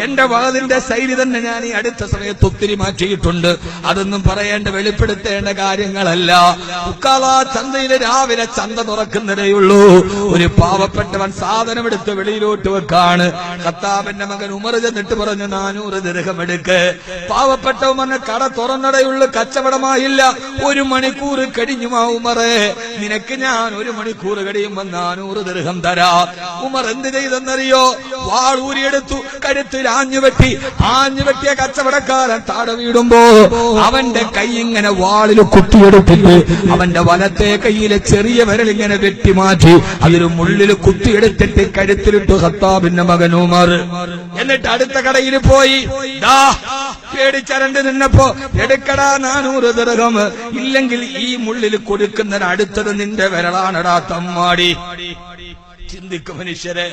എന്റെ വാതിന്റെ ശൈലി തന്നെ ഞാൻ ഈ അടുത്ത സമയത്ത് ഒത്തിരി മാറ്റിയിട്ടുണ്ട്. അതൊന്നും പറയേണ്ട വെളിപ്പെടുത്തേണ്ട കാര്യങ്ങളല്ല. ഉക്കാള ചന്തയില് രാവിലെ ചന്ത തുറക്കുന്നതേയുള്ളൂ. ഒരു പാവപ്പെട്ടവൻ സാധനമെടുത്ത് വെളിയിലോട്ട് വെക്കാണ്. ഖത്താബിന്റെ മകൻ ഉമർ ചെന്നിട്ട് പറഞ്ഞു 400 ദിർഹം എടുക്ക്. പാവപ്പെട്ടവന് കട തുറന്നടയുള്ളൂ, കച്ചവടമായില്ല. 1 മണിക്കൂർ കഴിഞ്ഞുമാ ഉമറേ, നിനക്ക് ഞാൻ 1 മണിക്കൂർ കഴിയുമ്പോ 400 ദിർഹം തരാം. ഉമർ എന്ത് ചെയ്തെന്നറിയോ? വാളൂരിയെടുത്തു, കഴുത്തിൽ ആഞ്ഞുവെട്ടിയ കച്ചവടക്കാരൻ താഴെ വീടുമ്പോ അവന്റെ കൈ ഇങ്ങനെ വാളിൽ കുത്തിയെടുത്തിട്ട് അവന്റെ വലത്തെ കൈയിലെ ചെറിയ വിരലിങ്ങനെ വെട്ടിമാറ്റി അതിൽ മുള്ളിൽ കുത്തിയെടുത്തിട്ട് കഴുത്തിലിട്ടു ഖത്താബിന്റെ മകൻ ഉമർ. എന്നിട്ട് അടുത്ത കടയിൽ പോയി പേടിച്ചരണ്ട് നിന്നപ്പോ എടുക്കടാ 400 ദിർഹം, ഇല്ലെങ്കിൽ ഈ മുള്ളിൽ കൊടുക്കുന്നതിന് അടുത്തത് നിന്റെ വിരലാണടാ തമ്മാടി. ചിന്തിക്ക് മനുഷ്യരെ,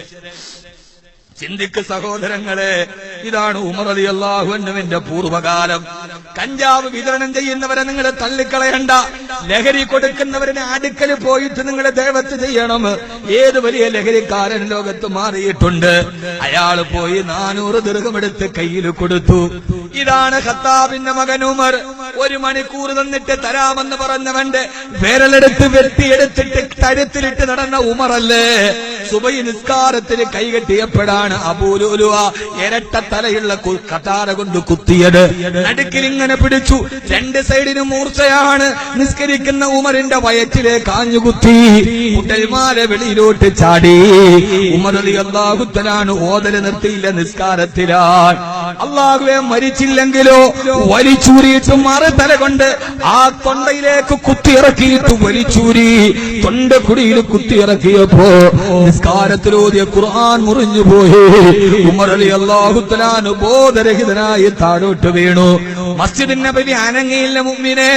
ചിന്തിക്ക് സഹോദരങ്ങളെ. ഇതാണ് ഉമർ റളിയല്ലാഹു അൻഹുവിന്റെ പൂർവ്വകാലം. കഞ്ചാവ് വിതരണം ചെയ്യുന്നവരെ നിങ്ങൾ തള്ളിക്കളയണ്ട. ലഹരി കൊടുക്കുന്നവരുടെ അടുക്കൽ പോയിട്ട് നിങ്ങൾ ദഅവത്ത് ചെയ്യണം. ഏത് വലിയ ലഹരിക്കാരൻ ലോകത്ത് മാറിയിട്ടുണ്ട്. അയാൾ പോയി 400 ദിർഹം എടുത്ത് കയ്യിൽ കൊടുത്തു. ഇതാണ് ഖത്താബിന്റെ മകൻ ഉമർ. 1 മണിക്കൂർ തന്നിട്ട് തരാമെന്ന് പറഞ്ഞവന്റെ വിരലെടുത്ത് വെട്ടിയെടുത്തിട്ട് കഴുത്തിലിട്ട് നടന്ന ഉമറല്ലേ. സുബഹി നിസ്കാരത്തിന് കൈകെട്ടിയപ്പോഴാണ് അബൂലുലുവ ഇരട്ട തലയുള്ള കതാര കൊണ്ട് കുത്തിയത്. നടുക്കിൽ ഇങ്ങനെ പിടിച്ചു, 2 സൈഡിനും മൂർച്ചയാണ്. നിസ്കരിക്കുന്ന ഉമറിന്റെ വയറ്റിലേക്ക് ആഞ്ഞുകുത്തി. കുട്ടൽമാല വെളിയിലോട്ട് ചാടി. ഉമർ റളിയല്ലാഹു തആല ഓതല് നിർത്തിയില്ല, നിസ്കാരത്തിലാണ്. അല്ലാഹുവേ, മരിച്ചില്ലെങ്കിലോ വലിച്ചൂരിയിട്ട് മറുതല കൊണ്ട് ആ തൊണ്ടയിലേക്ക് കുത്തിയിറക്കിയിട്ട് വലിച്ചൂരി തൊണ്ടക്കുടിയിൽ കുത്തിയിറക്കിയപ്പോ നിസ്കാരത്തിലോതിയ ഖുർആൻ മുറിഞ്ഞുപോയി. ഉമർ റളിയല്ലാഹു തആല ബോധരഹിതനായി താഴോട്ട് വീണു. മസ്ജിദ് നബവി അനങ്ങിയില്ല മുഅ്മിനേ.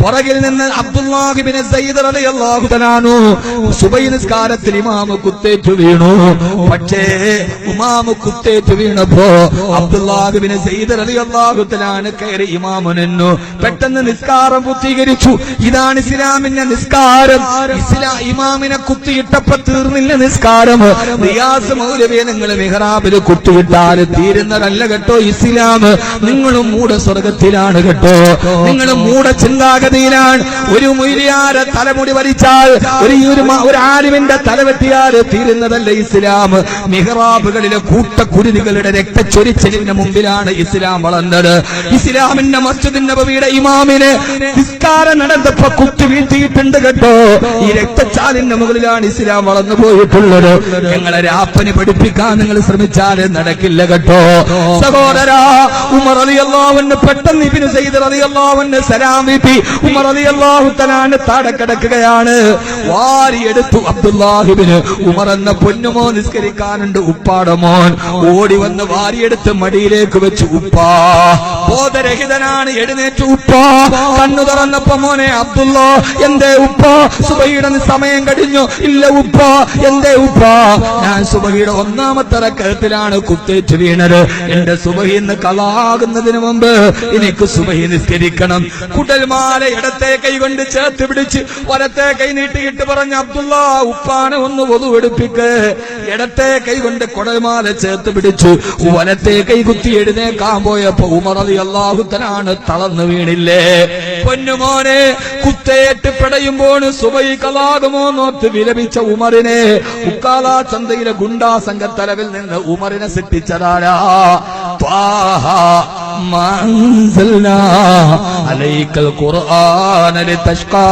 പുറകിൽ നിന്ന് അബ്ദുല്ലാഹ് ഇബ്നു സയ്യിദ് റളിയല്ലാഹു തആല സുബഹി നിസ്കാരത്തിൽ ഇമാമ കുത്തേറ്റു വീണു. പക്ഷേ ഇമാമ കുത്തേറ്റു വീണപ്പോ അബ്ദുല്ലാഹ് ഇബ്നു സയ്യിദ് റളിയല്ലാഹു തആല കയറി ഇമാമു നിന്നു. പെട്ടെന്ന് നിസ്കാരം പൂർത്തീകരിച്ചു. ഇതാണ് ഇസ്ലാമിന്റെ നിസ്കാരം. ഇമാമിനെ കുത്തിയിട്ടപ്പോ തീർന്നില്ല നിസ്കാരം. റിയാസ് മൗലവിയെ നിങ്ങൾ മിഹ്റാബിൽ കുത്തിയിട്ടാൽ തീരുന്നതല്ല കേട്ടോ ഇസ്ലാം. നിങ്ങളും മൂഢ സ്വർഗത്തിലാണ് കേട്ടോ. നിങ്ങൾ മൂഢ ചിന്താഗതിയിലാണ്. ഒരു മുയ്ലിയാരെ തലമുടി വലിച്ചാൽ, ഒരു ആലിമിന്റെ തലവെട്ടിയാൽ തീരുന്നതല്ല ഇസ്ലാം. മിഹ്റാബുകളിലെ കൂട്ടക്കുരുതികളുടെ രക്തച്ചൊരിച്ചലിന്റെ മുമ്പിലാണ് ഇസ്ലാം വളർന്നത്. ഇസ്ലാമിന്റെ മസ്ജിദ് നബവിയുടെ ഇമാമിനെ നിസ്കാരം നടന്നപ്പോ കുത്തി വീഴ്ത്തിയിട്ടുണ്ട് കേട്ടോ. ഈ രക്തച്ചാലിന്റെ മുകളിലാണ് ഇസ്ലാം വളർന്നു പോയിട്ടുള്ളത്. ഞങ്ങളെ രാപ്പന് പഠിപ്പിക്കാൻ നിങ്ങൾ ശ്രമിച്ചാൽ നടക്കില്ല കേട്ടോ സഹോദരാ. ഉമർ റളിയല്ലാഹു അൻഹു പെട്ടെന്ന് ഇബ്നു സയ്യിദ് റളിയല്ലാഹു അൻഹു സലാം വീട്ടി. ഉമർ റളിയല്ലാഹു തആല താഴെ കിടക്കുകയാണ്. വാരിയെടുത്തു അബ്ദുല്ലാഹിബ്നു ഉമർ എന്ന പൊന്നുമോ നിസ്കരിക്കാനുണ്ട് ഉപ്പാടെ മോൻ. ഓടി വന്ന് വാരിയെടുത്ത് മടിയിലേക്ക് വെച്ചു. ഉപ്പാ ബോധരഹിതനാണ്. എഴുന്നേറ്റ് ഉപ്പാ. കണ്ണു തുറന്നപ്പോ മോനെ അബ്ദുല്ലാ, എന്തേ ഉപ്പാ? സുബഹിയുടെ സമയം കഴിഞ്ഞു. ഇല്ല ഉപ്പാ. എന്തേ ഉപ്പാ? ഞാൻ സുബഹിയുടെ 1ാമത്തെ റക്അത്തിലാണ് കുത്തേറ്റ് വീണത്. എന്റെ സുബഹി ഇന്ന് കളാകുന്നതിന് മുമ്പ് എനിക്ക് സുബഹി നിസ്കരിക്കണം. കുടൽമാല ഇടത്തെ കൈ കൊണ്ട് ചേർത്ത് പിടിച്ച് വലത്തെ കൈ നീട്ടിയിട്ട് പറഞ്ഞ അബ്ദുല്ലാ, ഉപ്പാനെ ഒന്ന് വധു എടുപ്പിക്ക്. ഇടത്തെ കൈ കൊണ്ട് കുടൽമാല ചേർത്ത് പിടിച്ചു. വലത്തെ കൈ കുത്തി എഴുന്നേക്കാൻ പോയപ്പോ ഉമർ റളിയല്ലാഹു തആല തളർന്നു വീണില്ലേ. പൊന്നുമോനെ, കുത്തേറ്റ് പിടയുമ്പോൾ സുബഹി കളാകുമോ നോത്ത് വിലപിച്ച ഉമറിനെ ഉക്കാല ചന്തയിലെ ഗുണ്ടാ സംഘത്തലവിൽ നിന്ന് ഉമറിനെ സൃഷ്ടിച്ചതാരാ? ത്വാഹ മാ അൻസൽനാ അലൈക്കൽ ഖുർആന ലിതശ്ഖാ.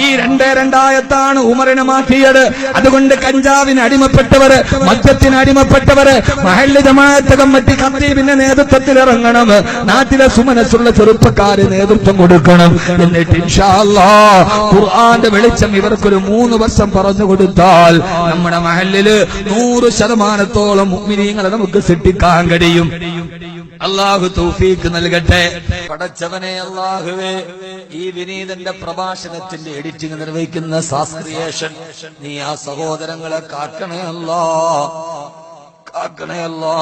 ഈ 2 ഉമറിനെ മാറ്റിയത്. അതുകൊണ്ട് കഞ്ചാവിന് അടിമപ്പെട്ടവര്, മദ്യത്തിന് അടിമപ്പെട്ടവര് മഹല്ല് ജമാഅത്ത് കമ്മിറ്റി ഖത്തീബിന്റെ നേതൃത്വത്തിൽ ഇറങ്ങണം. നാട്ടിലെ സുമനസ്സുള്ള ചെറുപ്പക്കാര് നേതൃത്വം കൊടുക്കണം. എന്നിട്ട് ഇൻഷാ അല്ലാഹ് ഖുർആന്റെ വെളിച്ചം ഇവർക്കൊരു 3 വർഷം പറഞ്ഞു കൊടുത്താൽ നമ്മുടെ മഹല്ലില് 100% മുഅ്മിനീങ്ങളെ നമുക്ക് സൃഷ്ടിക്കാൻ കഴിയും. അല്ലാഹു തൗഫീഖ് നൽകട്ടെ. പടച്ചവനെ അല്ലാഹുവേ, ഈ വിനീതന്റെ പ്രഭാഷണത്തിന്റെ എഡിറ്റിംഗ് നിർവഹിക്കുന്ന സാസ്ക്രിയേഷൻ നീ ആ സഹോദരങ്ങളെ കാക്കണേ അല്ലാ, കാക്കണേ അല്ലാ.